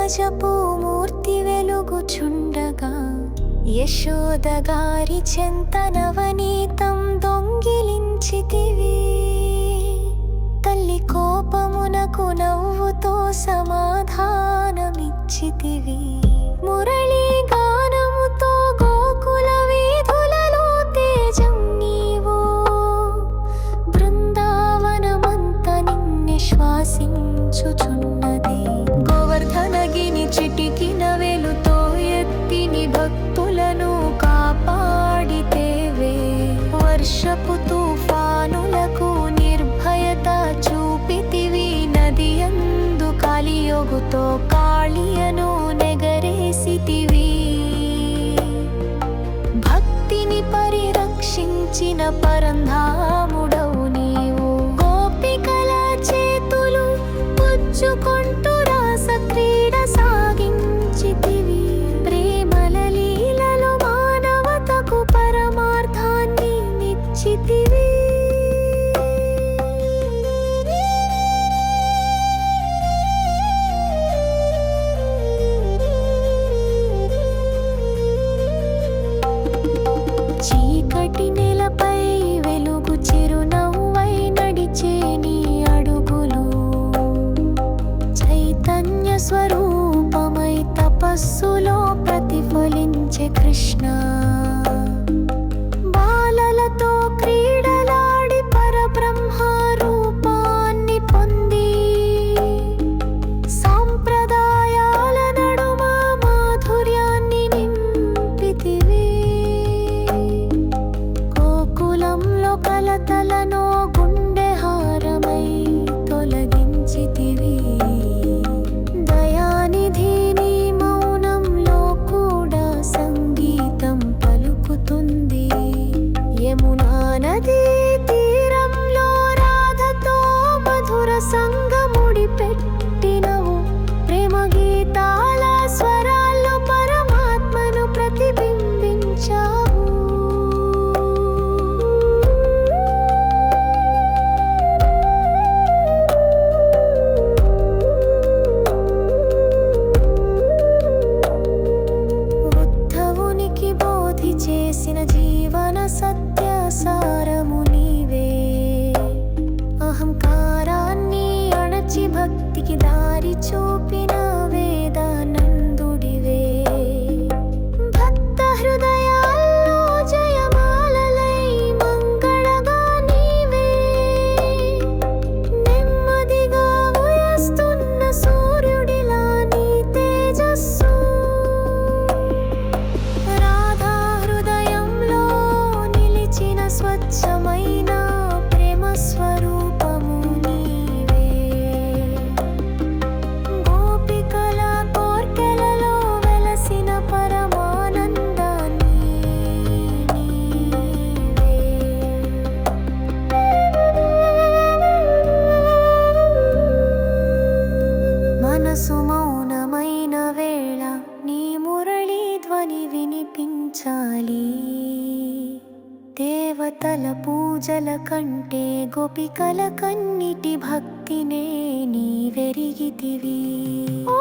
పంకజపు మూర్తి వెలుగుచుండగా యశోదగారి చెంత నవనీతం దొంగిలించితివి. తల్లి కోపమునకు నవ్వుతో సమాధానమిచ్చితివి. మురళీ గానముతో గోకుల వీధులలో తేజం నీవు. బృందావనమంత నిన్నే శ్వాసించుచున్నది. గోవర్ధనగిని చిటికిన వెలుతో ఎత్తిని భక్తులను కాపాడితేవే. వర్షపు తుఫానులకు నిర్భయత చూపితివి. నదియందు కలియుగుతో కాళియను నెగరేసితివి. భక్తిని పరిరక్షించిన పరంధాముడవు నీవు. గోపికల చేతులు పుచ్చుకొంటూ రాస క్రీడ సాగించితివి. ప్రేమల లీలలో మానవతకు పరమార్థాన్ని నిచ్చితివి. చీకటి నెలపై వెలుగు చిరునవ్వై నడిచే నీ అడుగులు. చైతన్య స్వరూపమై తపస్సులో ప్రతిఫలించే కృష్ణ. బాలలతో క్రీడలాడి పరబ్రహ్మ రూపాన్ని పొంది సాంప్రదాయాల నడుమ మాధుర్యాన్ని నింపితివి. గోకులంలో కలతలను గుండె హారమై తొలగించితివి. దయానిధి నీ మౌనంలో కూడా సంగీతం పలుకుతుంది. యమునా నదీ తీరంలో రాధతో మధుర సంగముడి పెట్టినవు. ప్రేమ గీతాల స్వరాల్లో పరమాత్మను ప్రతిబింబించావు. ఉద్ధవునికి బోధి చేసిన జీవన సత్య సారము నీవే. అహంకారాన్ని అణచి భక్తికి దారి చూపిన వేదానందుడివే. భక్త హృదయాల్లో జయమాలలై మంగళగా నీవే. నెమ్మదిగా ఉయస్తున్న సూర్యుడిలా నీ తేజస్సు. రాధా హృదయంలో నిలిచిన స్వచ్ఛమైన ప్రేమ స్వరూపము నీవే. గోపికల కోర్కెలలో వెలసిన పరమానందాన్ని నీవే. మనసు మౌనమైన వేళ నీ మురళీ ధ్వని వినిపించాలి. దేవతల పూజల కంటే గోపికల కన్నిటి భక్తినే నీవెరిగితివి. ఓ